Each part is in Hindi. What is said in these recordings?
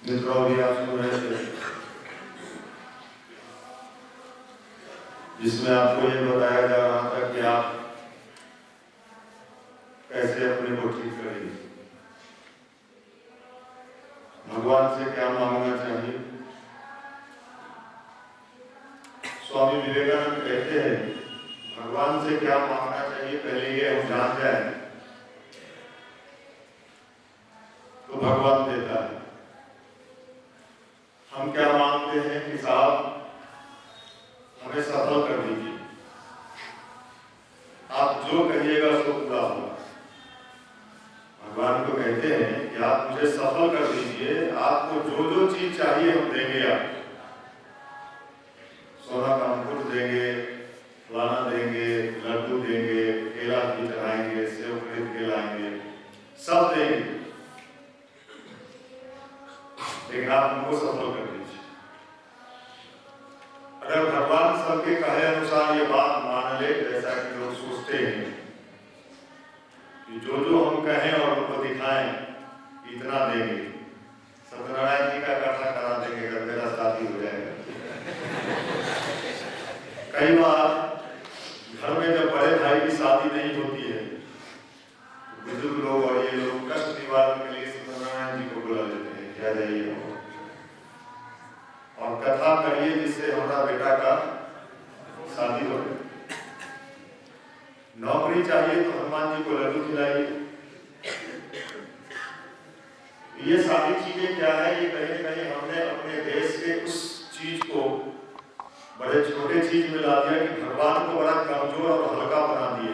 मित्रों भी आप सुन रहे थे, जिसमें आपको ये बताया जा रहा था कि आप कैसे अपने को ठीक करेंगे, भगवान से क्या मांगना चाहिए। स्वामी विवेकानंद कहते हैं भगवान से क्या मांगना चाहिए, पहले ये हम जान जाए तो भगवान देता है। हम क्या मांगते हैं कि साहब हमें सफल कर दीजिए, आप जो कहिएगा सो पूरा होगा। भगवान को कहते हैं कि आप मुझे सफल कर दीजिए, आपको जो जो चीज चाहिए हम देंगे। आप सोना का मुकुट देंगे, फलाना देंगे, लड्डू देंगे, केला भी चढ़ाएंगे, सेव खरीद के लाएंगे, सब देंगे, लेकिन आप हमको सफल कर दीजिए। अगर भगवान सबके कहे अनुसार ये बात मान ले, जैसा कि लोग सोचते हैं कि जो जो हम कहें और उनको दिखाएं इतना देंगे, सत्यनारायण जी का कथा करा देंगे अगर मेरा शादी हो जाएगा। कई बार घर में जब बड़े भाई की शादी नहीं होती है, बुजुर्ग लोग और ये लोग कष्ट निवारण के लिए सत्यनारायण जी को बुला लेते हैं, क्या जाइए और कथा करिए जिससे हमारा बेटा का शादी हो। नौकरी चाहिए तो हनुमान जी को लड्डू खिलाइए। ये सारी चीजें क्या है, ये कहीं न कहीं हमने अपने देश के उस चीज को बड़े छोटे चीज में ला दिया कि भगवान को बड़ा कमजोर और हल्का बना दिए।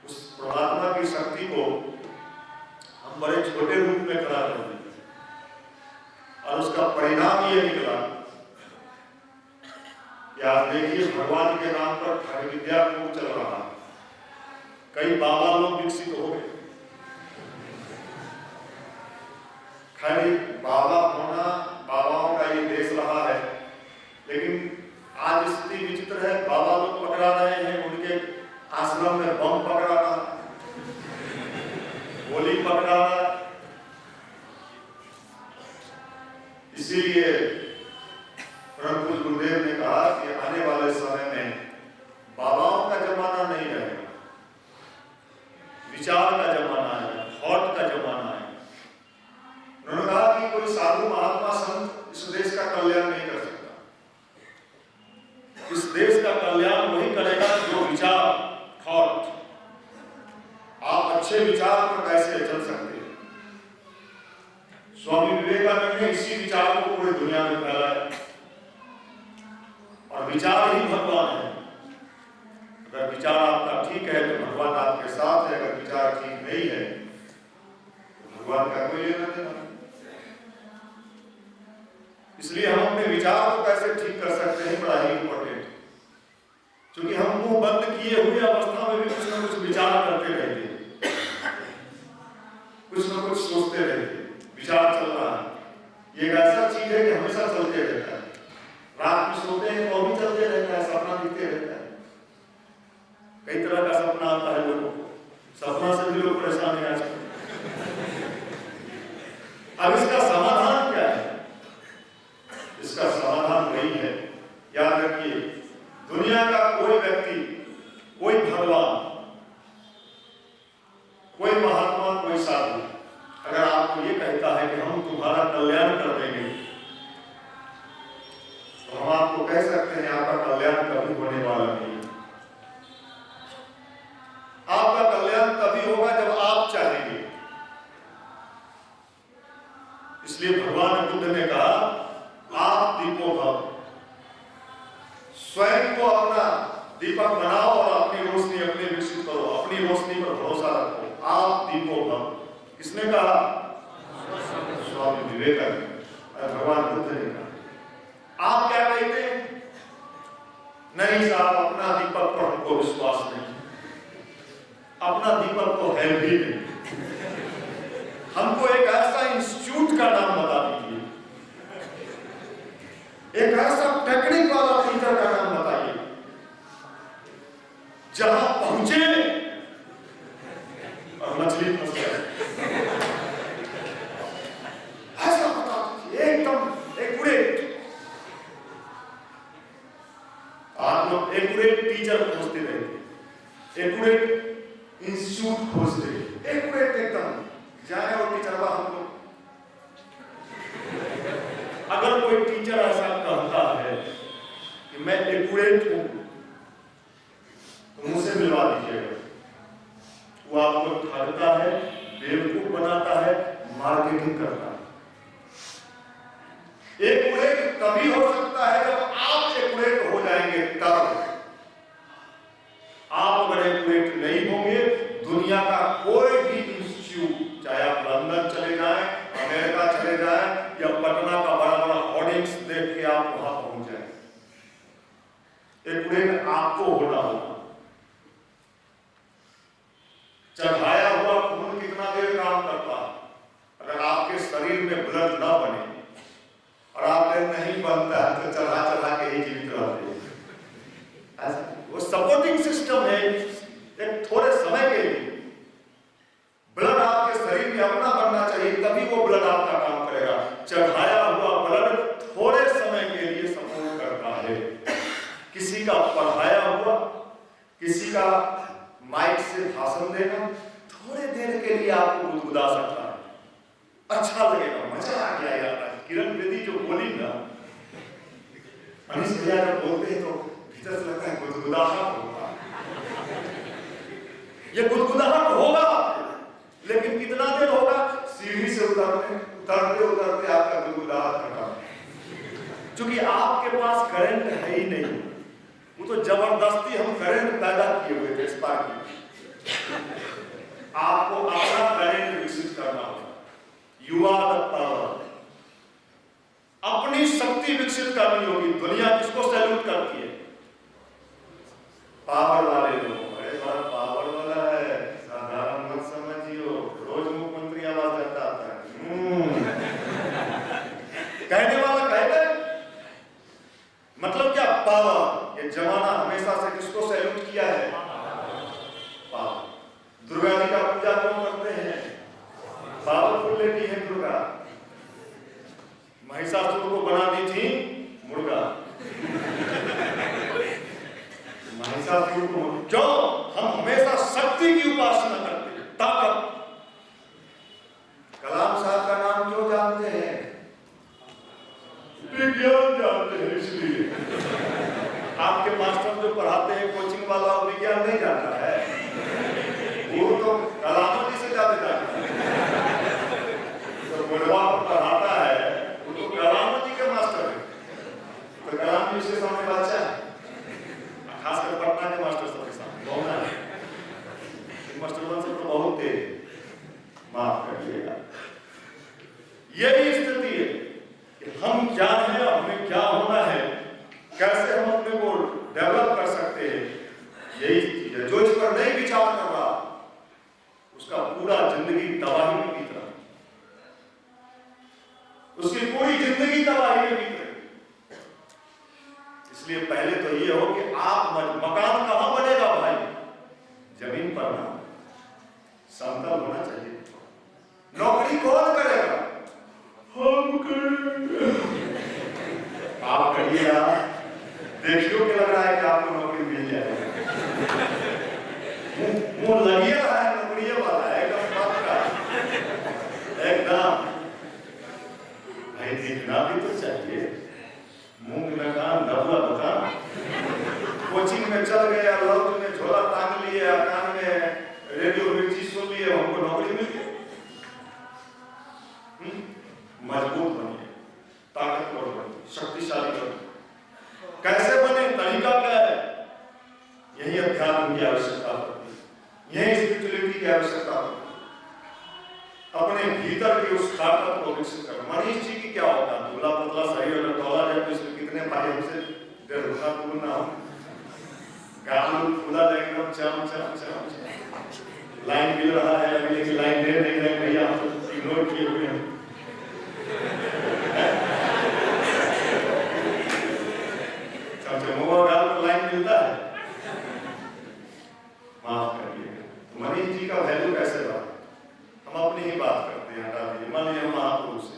उस परमात्मा की शक्ति को हम बड़े छोटे रूप में खड़ा कर दिए और उसका परिणाम ये निकला कि आप देखिए भगवान के नाम पर ठग विद्या खूब चल रहा, कई बाबा लोग विकसित हो गए। खैर बाबा होना, बाबाओं का ये देश रहा है, लेकिन आज स्थिति विचित्र है। बाबा लोग पकड़ा रहे हैं, उनके आश्रम में बम पकड़ा रहा, गोली पकड़ा रहा। इसीलिए परम पूज्य गुरुदेव ने कहा कि आने वाले समय में बाबाओं का जमाना नहीं रहेगा, विचार का जमाना है, थॉट का जमाना है। उन्होंने कहा कि कोई साधु महात्मा संत इस देश का कल्याण नहीं कर सकता। इस देश का कल्याण वही करेगा जो विचार, थॉट। आप अच्छे विचार पर कैसे चल सकते हैं। स्वामी विवेकानंद ने इसी विचार को पूरी दुनिया में फैलाया और विचार ही भगवान है। अगर विचार आपका ठीक है तो भगवान आपके साथ है, अगर विचार ठीक नहीं है तो भगवान का कोई लेना देना। इसलिए हम अपने विचार को कैसे ठीक कर सकते हैं, बड़ा ही इंपॉर्टेंट। क्योंकि हम मुंह बंद किए हुए अवस्था में भी कुछ ना कुछ विचार करते रहते हैं, कुछ ना कुछ सोचते रहते हैं। विचार चल रहा है, ये एक ऐसा चीज है कि हमेशा चलते रहता है। रात में सोते हैं तो भी चलते रहता है, सपना दिखते रहता है। कई तरह का सपना आता है लोगों को, सपना से भी लोग परेशान हैं आजकल। अब इसका समाधान क्या है? इसका समाधान वही है, याद रखिए, दुनिया का कोई व्यक्ति, कोई भगवान, कोई महात्मा, कोई साधु अगर आपको ये कहता है कि हम तुम्हारा कल्याण कर देंगे, तो हम आपको कह सकते हैं आपका कल्याण कभी होने वाला नहीं है। आपका कल्याण तभी होगा जब आप चाहेंगे। इसलिए भगवान बुद्ध ने कहा आप दीपो भव, स्वयं को अपना दीपक बनाओ और अपनी रोशनी अपने विकसित करो, अपनी रोशनी पर भरोसा रखो। आप दीपो भव किसने कहा? स्वामी विवेकानंद, भगवान बुद्ध ने कहा। आप क्या कहते हैं? नहीं साहब, अपना दीपक पर हमको विश्वास नहीं, अपना दीपक तो है भी नहीं। हमको एक ऐसा इंस्टीट्यूट का नाम बता दीजिए, एक ऐसा टेक्निक वाला टीचर का नाम बताइए जहां पहुंचे और मछली फंस जाए। मार्केटिंग करता है। एक्यूरेट तभी हो सकता है जब आप एक्यूरेट हो जाएंगे, तब। आप अगर एक्यूरेट नहीं होंगे, दुनिया का कोई भी इंस्टीट्यूट, चाहे आप लंदन चले जाएं, अमेरिका चले जाएं, या पटना का बड़ा बड़ा होर्डिंग्स देख के आप वहां पहुंच जाएं, एक्यूरेट आपको होना होगा। चढ़ाया हुआ खून कितना देर काम करता है? अगर आपके शरीर में ब्लड न बने और आप नहीं बनता है तो चढ़ा चढ़ा के ही जीवित रहते हैं। वो सपोर्टिंग सिस्टम है, एक थोड़े समय के लिए। ब्लड आपके शरीर में अपना बनना चाहिए, तभी वो ब्लड आपका काम करेगा। चढ़ाया हुआ ब्लड थोड़े समय के लिए सपोर्ट करता है। किसी का पढ़ाया हुआ, किसी का माइक से भाषण देना थोड़े देर के लिए आपको गुदगुदा सकता है, अच्छा लगेगा, मजा आ गया यार। किरण बेदी जो बोली ना, अनिश भैया जब बोलते हैं तो भीतर से लगता है गुदगुदाहट होगा। ये गुदगुदाहट होगा, लेकिन कितना देर होगा? सीढ़ी से उतरते उतरते आपका गुदगुदाहट खत्म। क्योंकि आपके पास करंट है ही नहीं, वो तो जबरदस्ती हम करंट पैदा किए हुए थे स्पार्क में। आपको अपना करंट विकसित करना होगा। युवा पावर, अपनी शक्ति विकसित करनी होगी। दुनिया किसको सैल्यूट करती है? पावर वाले लोग। अरे बड़ा पावर वाला है, साधारण मत समझियो, रोज मुख्यमंत्री आवाज देता आता है। कहने वाला कहता है, मतलब क्या? पावर। ये जमाना हमेशा से किसको सैल्यूट किया है? पावर। दुर्गा जी का पूजा क्यों करते हैं? पावरफुल लेडी है दुर्गा। महिषासुर को बना दी थी मुर्गा। महिषासुर को क्यों? हम हमेशा शक्ति की उपासना करते हैं, ताकत। कलाम साहब का नाम क्यों जानते हैं? विज्ञान जानते हैं, इसलिए। आपके मास्टर जो पढ़ाते हैं, कोचिंग वाला, वो विज्ञान नहीं जानता है, वो तो कलाम जी से ज्यादा जानता है। तो मुर्गा पढ़ाता है, वो तो कलाम जी के मास्टर है। तो कलाम जी उसके सामने बच्चा है, खासकर पटना के मास्टर सबके सामने बहुत है। मास्टर सब तो बहुत तेज, माफ करिएगा। यही स्थिति है कि हम क्या हैं, हमें क्या होना है, कैसे हम अपने को डेवलप कर सकते हैं। यही चीज है। जो इस पर नहीं विचार कर रहा, उसका पूरा जिंदगी तबाही में बीत रहा, उसकी पूरी जिंदगी तबाही में बीत रही। इसलिए पहले तो ये हो कि आप मकान कहां बनेगा भाई? जमीन पर ना, समतल होना चाहिए। नौकरी कौन करेगा? हम करेंगे। आप करिएगा, देखियो के लग रहा है कि आपको नौकरी मिल जाएगी। मुंह लगी रहा है, नौकरी वाला है, एकदम पक्का, एकदम। भाई दिखना भी तो चाहिए। मुंह में कान, दबला दुकान, कोचिंग में चल गए, लॉन्च में झोला टांग लिए, कान में रेडियो मिर्ची सुन लिए, हमको नौकरी मिल गई। मजबूत बनिए, ताकतवर बनिए, शक्तिशाली बनिए। कैसे बने? तरीका क्या है? यही अध्यात्म की आवश्यकता पड़ती है, यही स्पिरिचुअलिटी की आवश्यकता पड़ती है। अपने भीतर की उस ताकत को विकसित करना। मनीष जी की क्या होता है? दूल्हा पतला सही और टोला जब इसमें कितने भाई हमसे डेढ़ गुना हो, गाल फूला एकदम चम चम चम। लाइन मिल रहा है अभी, लेकिन लाइन दे नहीं रहे भैया, हम तो इग्नोर किए हुए हैं। चमचमुआ गाल पर लाइन मिलता है, माफ करिएगा। मनीष जी का वैल्यू कैसे बढ़ा? हम अपनी ही बात करते हैं, हटा दीजिए। मान लीजिए महापुरुष से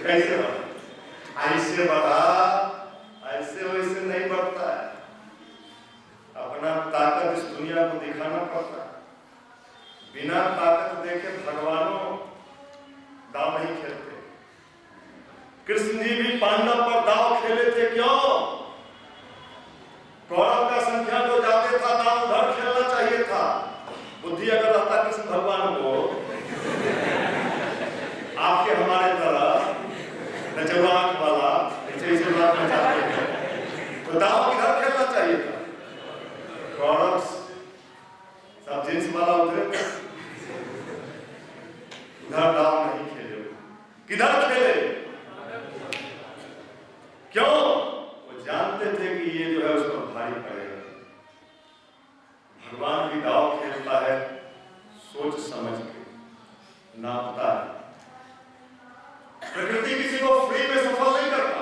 कैसे बढ़ा? ऐसे बढ़ा, ऐसे वैसे नहीं बढ़ता है। अपना ताकत इस दुनिया को दिखाना पड़ता है। बिना ताकत देखे भगवानों दाव नहीं खेलते। कृष्ण जी भी पांडव पर दाव खेले थे, क्यों? कौरव का संख्या जो जाते था, दाव उधर खेलना चाहिए था। बुद्धि अगर अब जींस वाला उधर उधर दाव नहीं खेले, किधर खेले? क्यों? वो जानते थे कि ये जो है उस पर भारी पड़ेगा। भगवान भी दाव खेलता है सोच समझ के, नापता है। प्रकृति किसी को फ्री में सफल नहीं करता।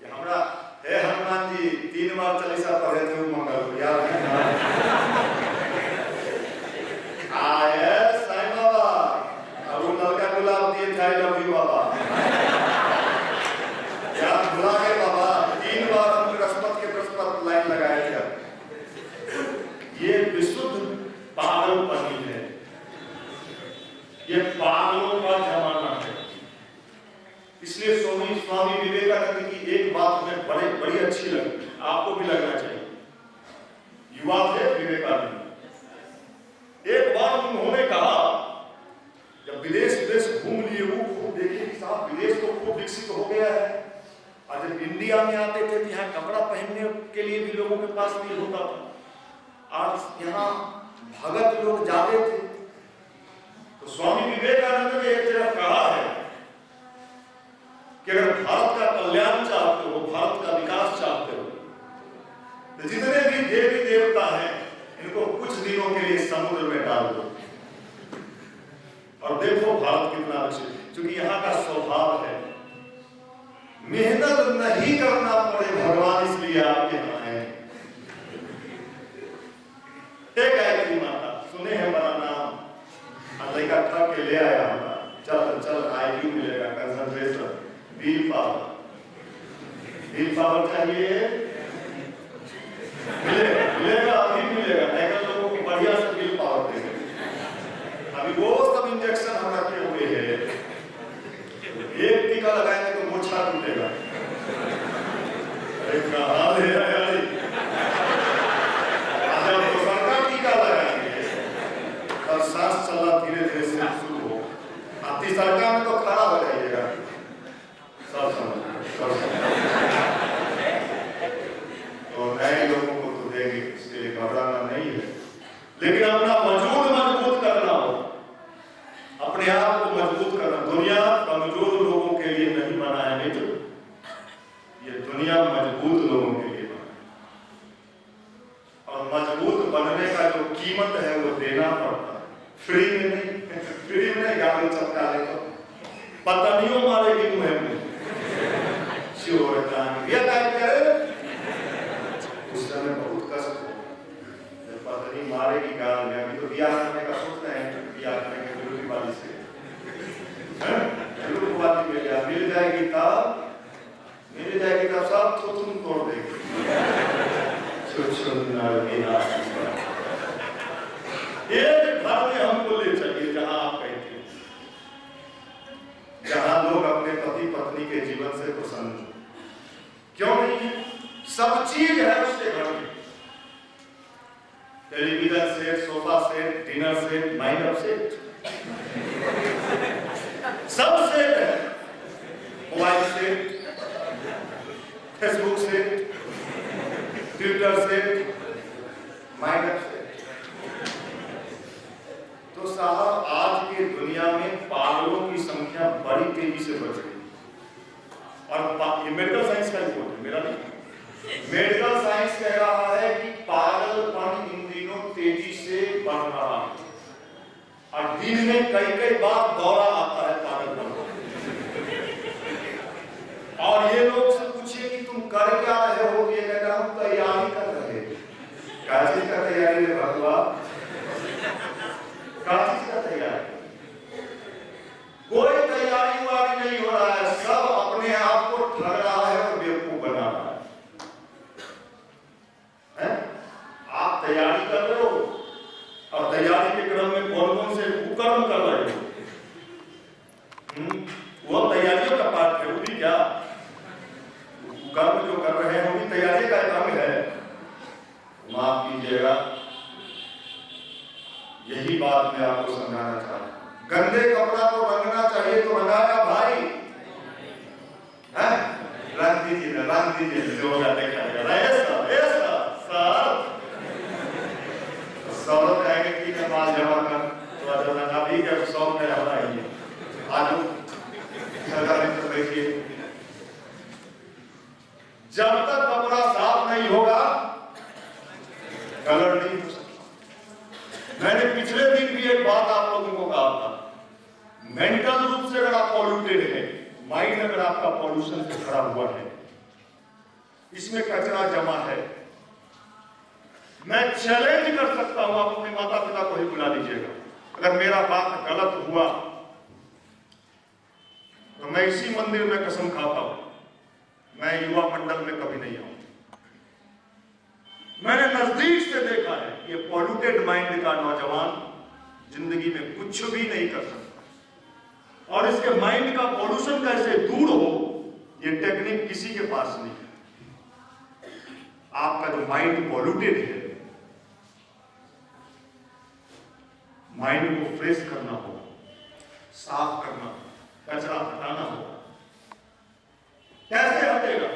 ये हमारा हे हनुमान जी 3 बार चालीसा पढ़े थे मंगल को, याद है? आए साईं बाबा, अब वो लड़का गुलाब दिए थे, आई लव यू बाबा, याद भुला गए बाबा? 3 बार हम बृहस्पति के बृहस्पति लाइन लगाए थे। ये विशुद्ध पागलपनी है, ये पागलों का जमाना है। इसलिए स्वामी विवेकानंद की एक बात हमें बड़ी अच्छी लगी, आपको भी लगना चाहिए। युवा थे विवेकानंद, एक बार उन्होंने कहा, जब विदेश घूम लिए, वो खूब देखे कि साहब विदेश तो खूब विकसित हो गया है, और जब इंडिया में आते थे तो यहाँ कपड़ा पहनने के लिए भी लोगों के पास नहीं होता था, और यहाँ भगत लोग जाते थे। तो स्वामी विवेकानंद ने एक तरफ कहा है कि अगर भारत का कल्याण चाहते हो, भारत का विकास चाहते हो, तो जितने भी देवी देवता हैं इनको कुछ दिनों के लिए समुद्र में डाल दो, और देखो भारत कितना विकसित। क्योंकि यहाँ का स्वभाव है मेहनत नहीं करना पड़े, भगवान इसलिए आपके यहाँ है। गायत्री माता सुने हैं बड़ा नाम, लड़का ठग के ले आया हमारा, चल चल IQ मिलेगा, कंसंट्रेशन, विल पावर चाहिए, मिलेगा अभी मिलेगा। अगर लोगों को बढ़िया से विल पावर देंगे, अभी वो सब इंजेक्शन हम रखे हुए हैं, एक टीका लगाएंगे तो मूर्छा टूटेगा। एक हाल है यार, जब तो सरकार टीका लगाएंगे तब सांस चलना धीरे धीरे से शुरू हो, आती सरकार में तो खड़ा हो जाइएगा। तो नए लोगों को तो देंगे, इसके लिए घबराना नहीं है, लेकिन अपना वजूद मजबूत करना हो, अपने आप को मजबूत करना। दुनिया कमजोर लोगों के लिए नहीं बना है मित्र, ये दुनिया मजबूत लोगों के लिए बना है, और मजबूत बनने का जो कीमत है वो देना पड़ता है, फ्री में नहीं। फ्री में नहीं, गाड़ी चमका ले तो पतनियों मारेगी मुझे में उस समय बहुत कष्ट हो, जब पत्नी मारेगी गाल में। अभी तो ब्याह करने का सोचते हैं, ब्याह करेंगे जुलूस वाली से, जुलूस वाली में क्या मिल जाएगी तब सब तो तुम तोड़ देगी। एक घर में हमको ले चलिए जहां आप कहते हैं, जहां लोग अपने पति पत्नी के जीवन से प्रसन्न हो। क्यों नहीं है? सब चीज है उसके घर में, television set, sofa set, dinner set, minor set, सब सेट है। Mobile set, Facebook set, Twitter set, minor set. तो साहब आज की दुनिया में पागलों की संख्या बड़ी तेजी से बढ़ रही है, और ये मेडिकल साइंस का रिपोर्ट है, मेरा नहीं। मेडिकल साइंस कह रहा है कि पागलपन इन दिनों तेजी से बढ़ रहा है, और दिन में कई बार दौरा आता है पागलपन। और ये लोग से पूछिए कि तुम कर क्या रहे हो, ये कहता हम तैयारी कर रहे हैं। क्या चीज का तैयारी है भगवान? क्या चीज का तैयारी? कोई तैयारी वाली नहीं हो रहा है, सब अपने आप को ठग रहा है और बेवकूफ बना रहा है। आप तैयारी कर रहे हो, और तैयारी के क्रम में कौन से कुकर्म कर रहे हो? वो तैयारियों का पार्ट है, वो भी क्या कर्म जो कर रहे हैं वो भी तैयारी का क्रम है। माफ कीजिएगा, यही बात मैं आपको समझाना चाहता हूं। गंदे कपड़ा को रंगना चाहिए तो रंगाया भाई, रंग दीजिए, जो होगा देखा जाएगा। ऐसा सौरभ कहेंगे माल जमा कर तो अभी का शौक है हमारा ही है। आज सरकार में बैठिए, जब तक कपड़ा साफ नहीं होगा कलर नहीं हो सकता। मैंने पिछले दिन भी एक बात आप लोगों को कहा था, मेंटल रूप से अगर आप पॉल्यूटेड है, माइंड अगर आपका पॉल्यूशन से भरा हुआ है, इसमें कचरा जमा है, मैं चैलेंज कर सकता हूं, आप अपने माता पिता को ही बुला लीजिएगा, अगर मेरा बात गलत हुआ तो मैं इसी मंदिर में कसम खाता हूं, मैं युवा मंडल में कभी नहीं आऊं। मैंने नजदीक से देखा है, ये पॉल्यूटेड माइंड का नौजवान जिंदगी में कुछ भी नहीं कर सकता, और इसके माइंड का पॉल्यूशन कैसे दूर हो, ये टेक्निक किसी के पास नहीं है। आपका जो माइंड पॉल्यूटेड है, माइंड को फ्रेश करना होगा, साफ करना, कचरा हटाना होगा। कैसे हटेगा?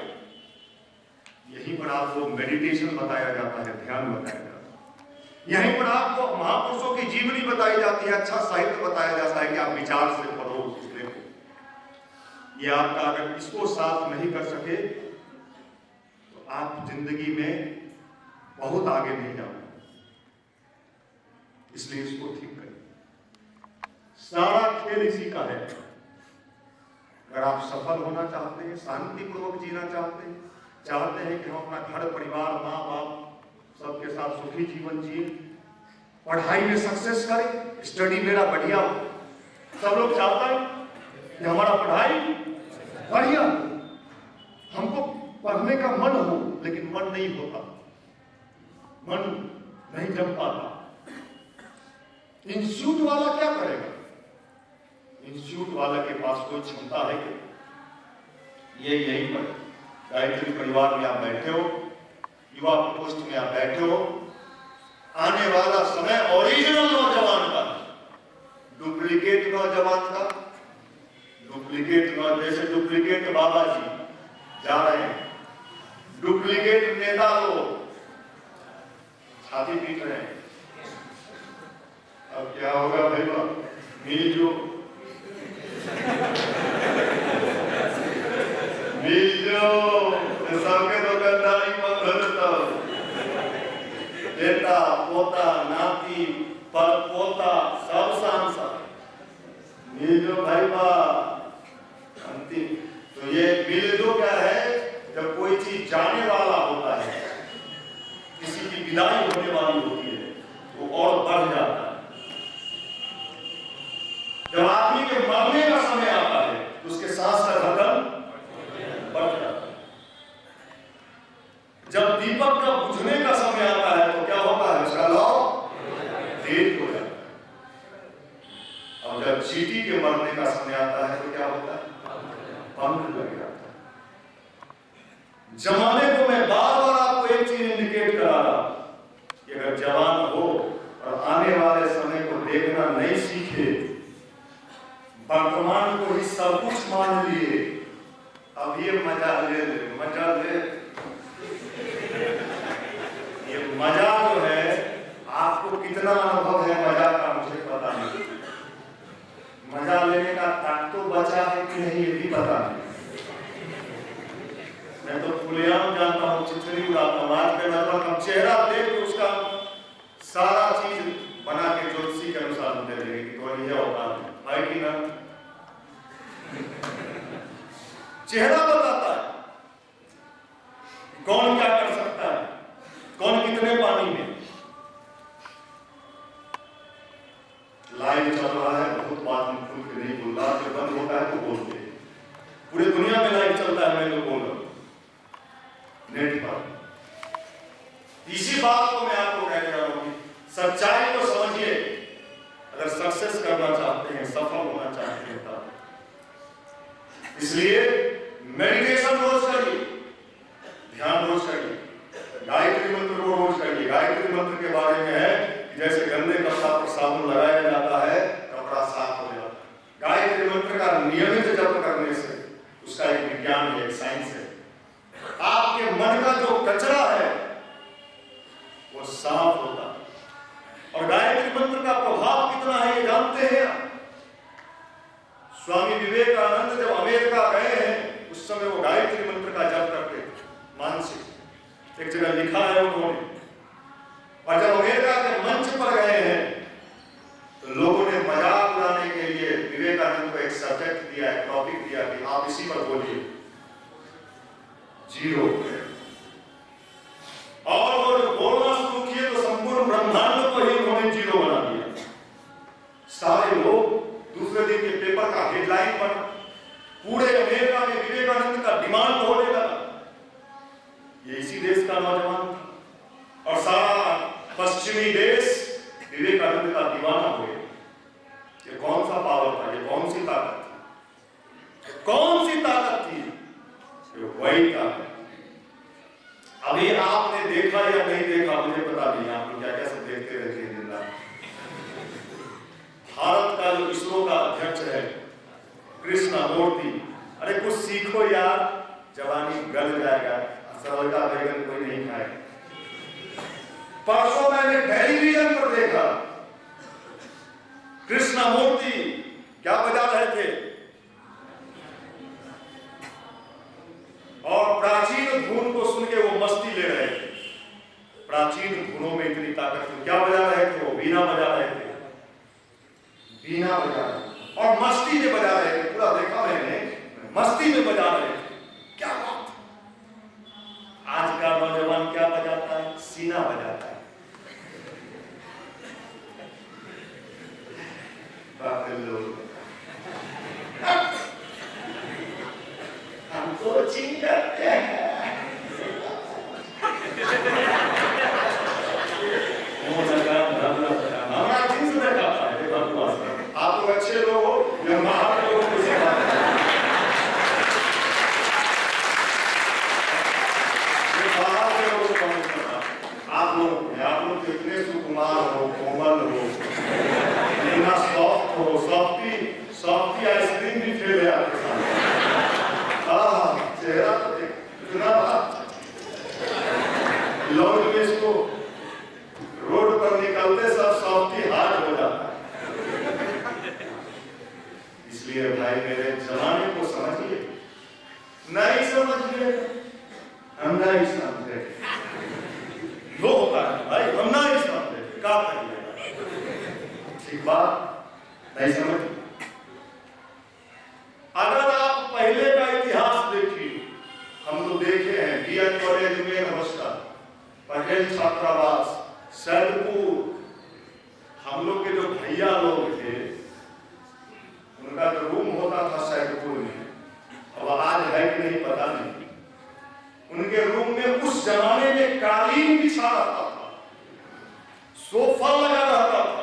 यहीं पर आपको मेडिटेशन बताया जाता है, ध्यान बताया जाता है, यहीं पर आपको महापुरुषों की जीवनी बताई जाती है, अच्छा साहित्य बताया जाता है कि आप विचार से पढ़ो उसको। ये आपका अगर इसको साफ नहीं कर सके तो आप जिंदगी में बहुत आगे नहीं जाओगे, इसलिए इसको ठीक करिए। सारा खेल इसी का है। अगर आप सफल होना चाहते हैं, शांतिपूर्वक जीना चाहते हैं कि हम अपना घर परिवार माँ बाप सबके साथ सुखी जीवन जिए, पढ़ाई में सक्सेस करें, स्टडी मेरा बढ़िया हो, सब लोग चाहता है कि हमारा पढ़ाई बढ़िया, हमको पढ़ने का मन हो, लेकिन मन नहीं होता, मन नहीं जम पाता। इंस्टीट्यूट वाला क्या करेगा? इंस्टीट्यूट वाले के पास कोई क्षमता है कि ये यहीं पर गायत्री परिवार में आप बैठे हो, युवा प्रकोष्ठ में आप बैठे हो, आने वाला समय ओरिजिनल नौजवान का, डुप्लीकेट नौजवान का, डुप्लीकेट जैसे डुप्लीकेट बाबा जी जा रहे हैं, डुप्लीकेट नेता लोग छाती पीट रहे हैं। अब क्या होगा भाई? मिलजो सबके दुकानदारी बेटा पोता नाती पर पोता सब सांसद मिलजो भाई बा अंतिम। तो ये मिलजो क्या है? जब कोई चीज जाने वाला होता है, किसी की विदाई होने वाली होती है, वो और बढ़ जाता है। जब आदमी के मरने का समय आता है तो उसके सांस का धड़कन बढ़ जाता है। जब दीपक का बुझने का समय आता है तो क्या होता है? उसका लौ तेज हो जाता है। और जब चींटी के मरने का समय आता है तो क्या होता है? पंख लग जाता है। जमाने को मैं बार बार आपको एक चीज इंडिकेट करा रहा कि अगर जवान हो और आने वाले समय को देखना नहीं सीखे, वर्तमान को ही सब कुछ मान लिए, अब ये मजा ले, ये मजा जो है, आपको कितना अनुभव है मजा का मुझे पता नहीं, मजा लेने का तक तो बचा है कि नहीं ये भी पता नहीं। मैं तो खुलेआम जानता हूँ, चिथड़ी उड़ाता हूँ, आज के लगभग चेहरा देख के उसका सारा चीज बना के ज्योतिषी के अनुसार दे देंगे कि तो यह होता है कि ना। चेहरा बताता है कौन क्या कर सकता है, कौन कितने पानी में। लाइव चल रहा है, बहुत बात में खुल के नहीं बोल रहा, जब बंद होता है तो बोलते हैं। पूरी दुनिया में लाइव चलता है, मैं जो बोल रहा हूं नेट पर। इसी बात को मैं आपको कह रहा हूं कि सच्चाई को समझिए। अगर सक्सेस करना चाहते हैं, सफल होना चाहते हैं, तब इसलिए मेडिटेशन रोज करिए, ध्यान रोज करिए, गायत्री मंत्र को रोज करिए। गायत्री मंत्र के बारे में है कि जैसे गंदे कपड़ा पर साबुन लगाया जाता है, कपड़ा साफ हो जाता है। गायत्री मंत्र का नियमित जप करने से उसका एक विज्ञान है, एक साइंस है। आपके मन का जो कचरा है वो साफ होता है। और गायत्री मंत्र का जानते हैं आप? स्वामी विवेकानंद जब अमेरिका गए हैं उस समय वो गायत्री मंत्र का जप करते थे, मानसिक, एक जगह लिखा है उन्होंने। और जब अमेरिका के मंच पर गए हैं तो लोगों ने मजाक उड़ाने के लिए विवेकानंद को एक सब्जेक्ट दिया, एक टॉपिक दिया कि आप इसी पर बोलिए, जीरो। और वो जब बोलना शुरू किए तो संपूर्ण ब्रह्मांड को ही उन्होंने जीरो बना दिया। सारे लोग दूसरे दिन के पेपर का हेडलाइन पर पूरे अमेरिका में विवेकानंद का डिमांड होने लगा। ये इसी देश का नौजवान था और सारा पश्चिमी देश विवेकानंद का दीवाना हो गया। ये कौन सा पावर था, ये कौन सी ताकत थी, कौन सी ताकत थी? ये वही ताकत। अभी आपने देखा या नहीं देखा मुझे पता नहीं, आप क्या क्या सब देखते रहते हैं दिन रात। भारत का जो इसरो का अध्यक्ष है कृष्णमूर्ति, अरे कुछ सीखो यार, जवानी गल जाएगा, सरल का बैगन कोई नहीं खाएगा। परसों मैंने टेलीविजन पर देखा कृष्णमूर्ति क्या बजा रहे थे और प्राचीन धुन को सुन के वो मस्ती ले रहे थे। प्राचीन धुनों में इतनी ताकत थी। क्या बजा रहे थे? वो वीणा बजा रहे थे, वीणा बजा रहे और मस्ती में बजा रहे थे। पूरा देखा मैंने, मस्ती में बजा रहे थे। क्या बात! आज का नौजवान क्या बजाता है? सीना बजाता है। हम तो चिंग करते हैं। हमारा दिन से देखा आप लोग अच्छे लोग हो या महान लोग को आप लोग कितने सुकुमार हो, कोमल हो, इतना सॉफ्ट हो, सॉफ्टी आइसक्रीम भी फेल है आपके साथ। चेहरा इतना लोग में इसको रोड पर निकलते सब सॉफ्टी हार्ड हो जाता है। इसलिए भाई मेरे जमाने को समझिए, नहीं समझिए हम नहीं समझते, लो होता है भाई, हम नहीं समझते, क्या करिए? ठीक बात नहीं समझ। अगर आप पहले का इतिहास देखिए, हम तो देखे हैं बीएड कॉलेज में नमस्कार, पटेल छात्रावास, सैदपुर, हम लोग के जो भैया लोग थे उनका जो रूम होता था सैदपुर में, अब आज है कि नहीं पता नहीं, उनके रूम में उस जमाने में कालीन बिछा रहता था, सोफा लगा रहता था।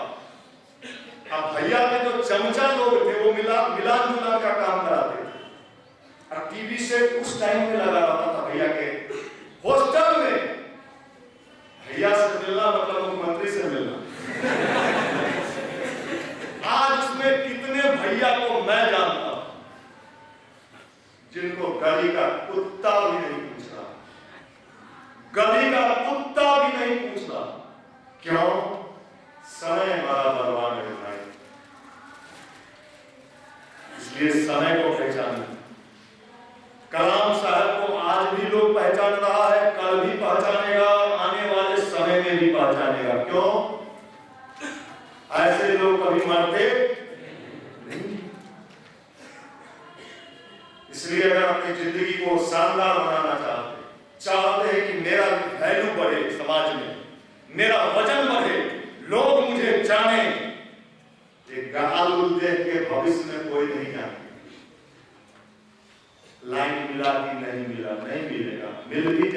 अब भैया के जो चमचा लोग थे वो मिलान जुलान का काम कराते थे और टीवी से उस टाइम में लगा रहता था। भैया के हॉस्टल में भैया से मिलना मतलब मुख्यमंत्री से मिलना। आज उसमें कितने भैया को मैं जानता हूं जिनको गली का कुत्ता भी नहीं पूछ रहा, गली का कुत्ता भी नहीं पूछ रहा। क्यों? समय हमारा बर्बाद है भाई। इसलिए समय को पहचानना। कलाम साहब को आज भी लोग पहचान रहा है, कल भी पहचानेगा, आने वाले समय में भी पहचानेगा। क्यों? ऐसे लोग कभी मरते नहीं। इसलिए अगर अपनी जिंदगी को शानदार बनाना चाहते हैं कि मेरा वैल्यू बढ़े समाज में, मेरा वजन बढ़े, लोग मुझे जाने, एक गाल देख के भविष्य में कोई नहीं जाने। लाइन मिला कि नहीं मिला, नहीं मिलेगा, मिल भी